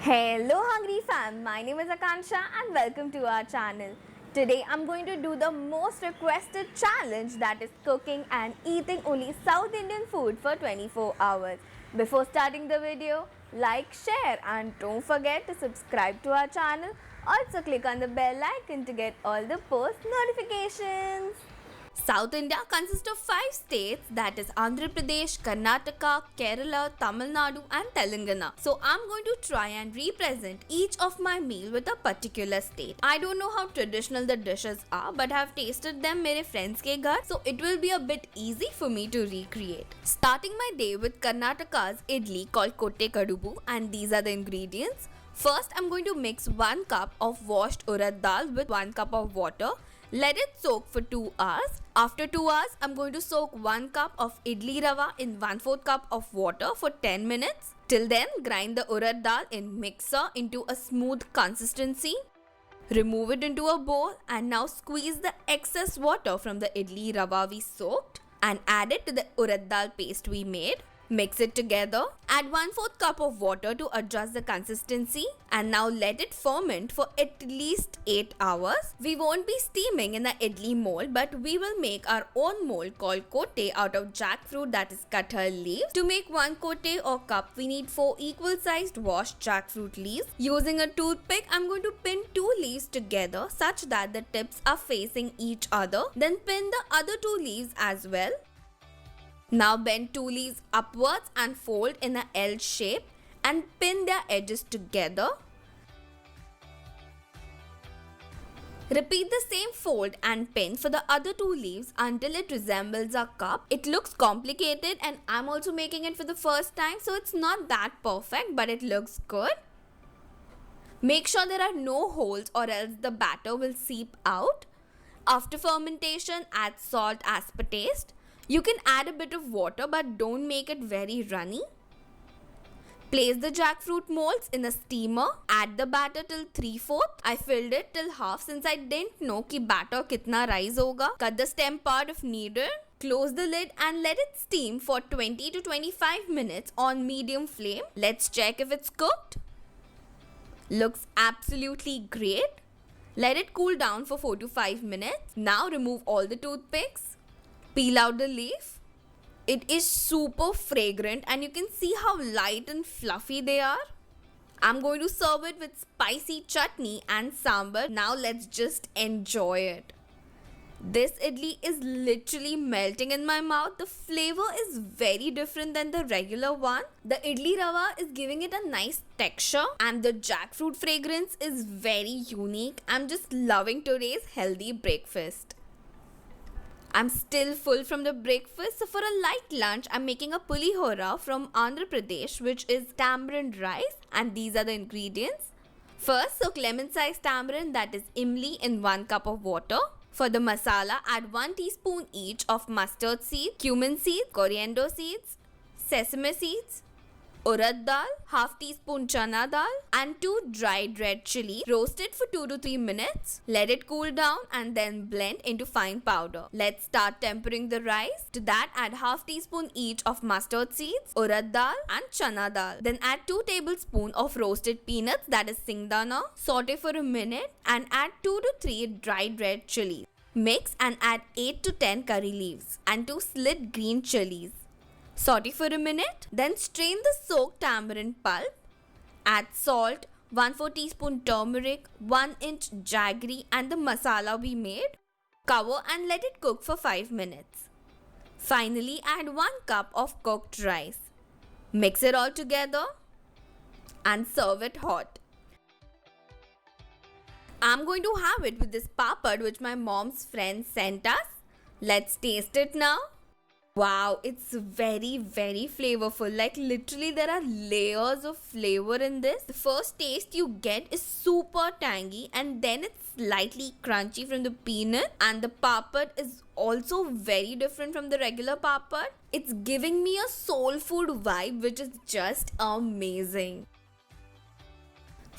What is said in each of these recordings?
Hello hungry fam, my name is Akansha and welcome to our channel. Today I'm going to do the most requested challenge, that is cooking and eating only South Indian food for 24 hours. Before starting the video, like, share and don't forget to subscribe to our channel. Also click on the bell icon to get all the post notifications. South India consists of 5 states, that is Andhra Pradesh, Karnataka, Kerala, Tamil Nadu and Telangana. So I'm going to try and represent each of my meal with a particular state. I don't know how traditional the dishes are, but I have tasted them mere friends ke ghar, so it will be a bit easy for me to recreate. Starting my day with Karnataka's idli called kotte kadubu, and these are the ingredients. First, I'm going to mix 1 cup of washed urad dal with 1 cup of water. Let it soak for 2 hours. After 2 hours, I'm going to soak 1 cup of idli rava in 1/4 cup of water for 10 minutes. Till then, grind the urad dal in mixer into a smooth consistency. Remove it into a bowl and now squeeze the excess water from the idli rava we soaked and add it to the urad dal paste we made. Mix it together. Add 1/4 cup of water to adjust the consistency and now let it ferment for at least 8 hours. We won't be steaming in the idli mold, but we will make our own mold called kotte out of jackfruit, that is kathal leaves. To make 1 kotte or cup, we need 4 equal sized washed jackfruit leaves. Using a toothpick, I'm going to pin 2 leaves together such that the tips are facing each other. Then pin the other 2 leaves as well. Now bend 2 leaves upwards and fold in a L shape and pin their edges together. Repeat the same fold and pin for the other 2 leaves until it resembles a cup. It looks complicated and I'm also making it for the first time, so it's not that perfect, but it looks good. Make sure there are no holes or else the batter will seep out. After fermentation, add salt as per taste. You can add a bit of water, but don't make it very runny. Place the jackfruit molds in a steamer. Add the batter till 3/4. I filled it till half since I didn't know ki batter kitna rise hoga. Cut the stem part of needle. Close the lid and let it steam for 20 to 25 minutes on medium flame. Let's check if it's cooked. Looks absolutely great. Let it cool down for 4 to 5 minutes. Now remove all the toothpicks. Peel out the leaf. It is super fragrant and you can see how light and fluffy they are. I'm going to serve it with spicy chutney and sambar. Now let's just enjoy it. This idli is literally melting in my mouth. The flavor is very different than the regular one. The idli rava is giving it a nice texture and the jackfruit fragrance is very unique. I'm just loving today's healthy breakfast. I'm still full from the breakfast, so for a light lunch, I'm making a pulihora from Andhra Pradesh, which is tamarind rice, and these are the ingredients. First, soak lemon-sized tamarind, that is imli, in 1 cup of water. For the masala, add 1 teaspoon each of mustard seed, cumin seeds, coriander seeds, sesame seeds, urad dal, half teaspoon chana dal and 2 dried red chili. Roast it for 2 to 3 minutes. Let it cool down and then blend into fine powder. Let's start tempering the rice. To that, add half teaspoon each of mustard seeds, urad dal and chana dal. Then add 2 tablespoons of roasted peanuts, that is singdana. Saute for a minute and add 2 to 3 dried red chilies. Mix and add 8 to 10 curry leaves and 2 slit green chilies. Saute for a minute, then strain the soaked tamarind pulp. Add salt, 1/4 teaspoon turmeric, 1 inch jaggery and the masala we made. Cover and let it cook for 5 minutes. Finally, add 1 cup of cooked rice. Mix it all together and serve it hot. I'm going to have it with this papad which my mom's friend sent us. Let's taste it now. Wow, it's very flavorful. Like literally there are layers of flavor in this. The first taste you get is super tangy and then it's slightly crunchy from the peanut, and the papad is also very different from the regular papad. It's giving me a soul food vibe which is just amazing.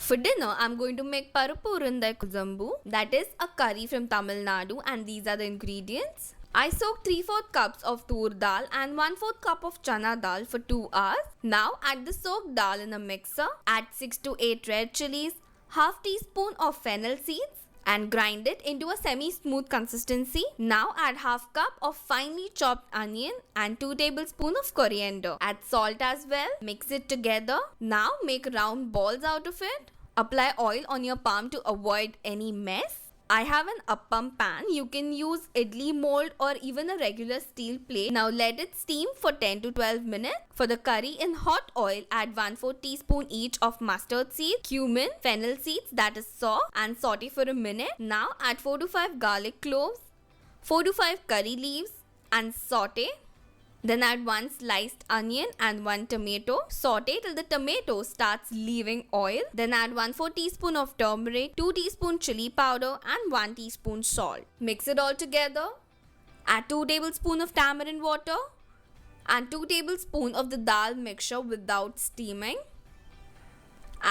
For dinner, I'm going to make Paruppu Urundai Kuzhambu. That is a curry from Tamil Nadu, and these are the ingredients. I soaked 3/4 cups of tur dal and 1/4 cup of chana dal for 2 hours. Now add the soaked dal in a mixer. Add 6 to 8 red chilies, half teaspoon of fennel seeds and grind it into a semi-smooth consistency. Now add half cup of finely chopped onion and 2 tablespoons of coriander. Add salt as well. Mix it together. Now make round balls out of it. Apply oil on your palm to avoid any mess. I have an appam pan. You can use idli mold or even a regular steel plate. Now let it steam for 10 to 12 minutes. For the curry in hot oil, add 1/4 teaspoon each of mustard seeds, cumin, fennel seeds that is saw and saute for a minute. Now add 4 to 5 garlic cloves, 4 to 5 curry leaves and saute. Then add 1 sliced onion and 1 tomato. Saute till the tomato starts leaving oil. Then add 1/4 teaspoon of turmeric, 2 teaspoon chili powder and 1 teaspoon salt. Mix it all together. Add 2 tablespoons of tamarind water and 2 tablespoons of the dal mixture without steaming.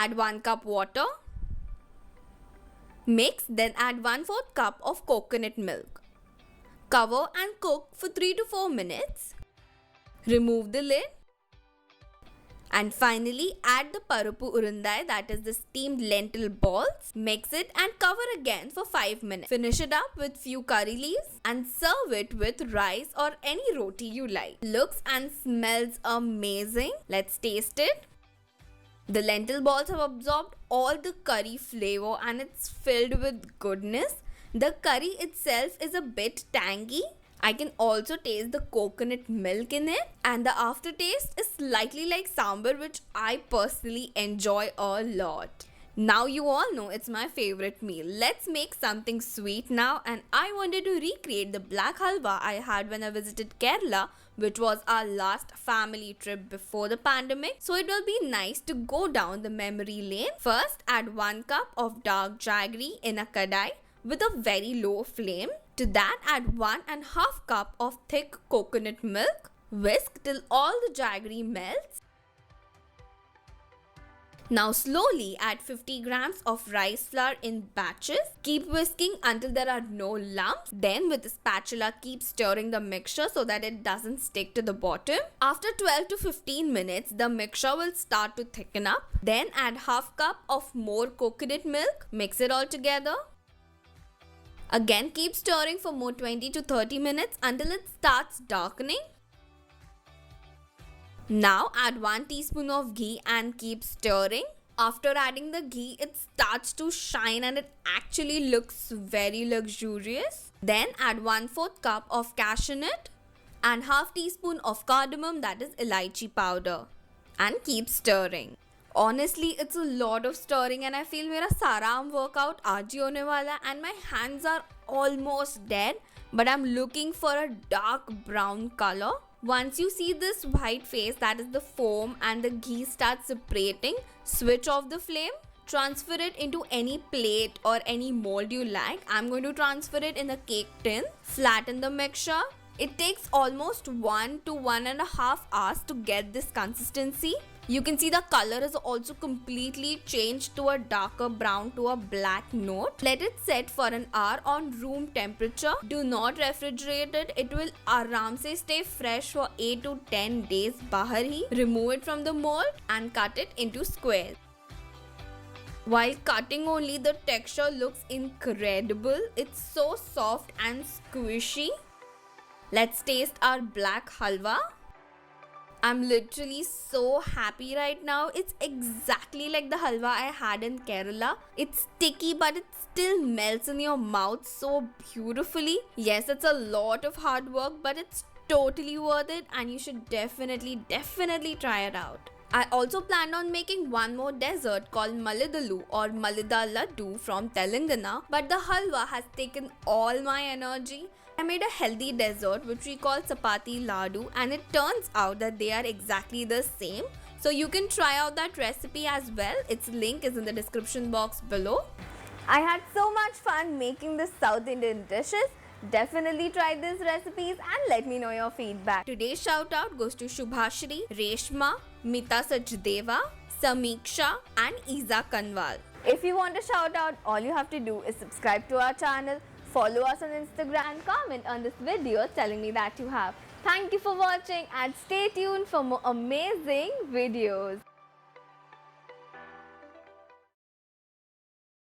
Add 1 cup water. Mix, then add 1/4 cup of coconut milk. Cover and cook for 3 to 4 minutes. Remove the lid. And finally add the parapu urundai, that is the steamed lentil balls. Mix it and cover again for 5 minutes. Finish it up with few curry leaves and serve it with rice or any roti you like. Looks and smells amazing. Let's taste it. The lentil balls have absorbed all the curry flavor and it's filled with goodness. The curry itself is a bit tangy. I can also taste the coconut milk in it and the aftertaste is slightly like sambar, which I personally enjoy a lot. Now you all know it's my favorite meal. Let's make something sweet now, and I wanted to recreate the black halwa I had when I visited Kerala, which was our last family trip before the pandemic. So it will be nice to go down the memory lane. First, add 1 cup of dark jaggery in a kadai with a very low flame. To that, add 1.5 cup of thick coconut milk. Whisk till all the jaggery melts. Now slowly add 50 grams of rice flour in batches. Keep whisking until there are no lumps. Then with a spatula, keep stirring the mixture so that it doesn't stick to the bottom. After 12 to 15 minutes, the mixture will start to thicken up. Then add half cup of more coconut milk. Mix it all together. Again, keep stirring for more 20 to 30 minutes until it starts darkening. Now add 1 teaspoon of ghee and keep stirring. After adding the ghee, it starts to shine and it actually looks very luxurious. Then add 1/4 cup of cashew nut and half teaspoon of cardamom, that is elaichi powder, and keep stirring. Honestly, it's a lot of stirring and I feel मेरा सारा arm workout आज ही होने वाला and my hands are almost dead, but I'm looking for a dark brown color. Once you see this white phase, that is the foam and the ghee starts separating, switch off the flame. Transfer it into any plate or any mold you like. I'm going to transfer it in a cake tin. Flatten the mixture. It takes almost 1 to 1.5 hours to get this consistency. You can see the color is also completely changed to a darker brown to a black note. Let it set for an hour on room temperature. Do not refrigerate it. It will आराम से stay fresh for 8 to 10 days बाहर ही. Remove it from the mold and cut it into squares. While cutting only, the texture looks incredible. It's so soft and squishy. Let's taste our black halwa. I'm literally so happy right now. It's exactly like the halwa I had in Kerala. It's sticky but it still melts in your mouth so beautifully. Yes, it's a lot of hard work, but it's totally worth it and you should definitely try it out. I also planned on making one more dessert called Malidalu or Malida Laddu from Telangana, but the halwa has taken all my energy. I made a healthy dessert which we call Chapati Laddu, and it turns out that they are exactly the same. So you can try out that recipe as well. Its link is in the description box below. I had so much fun making the South Indian dishes. Definitely try these recipes and let me know your feedback. Today's shout out goes to Shubhashri, Reshma, Mita Sachdeva, Samiksha and Iza Kanwal. If you want a shout out, all you have to do is subscribe to our channel, Follow us on Instagram and comment on this video telling me that you have. Thank you for watching and stay tuned for more amazing videos.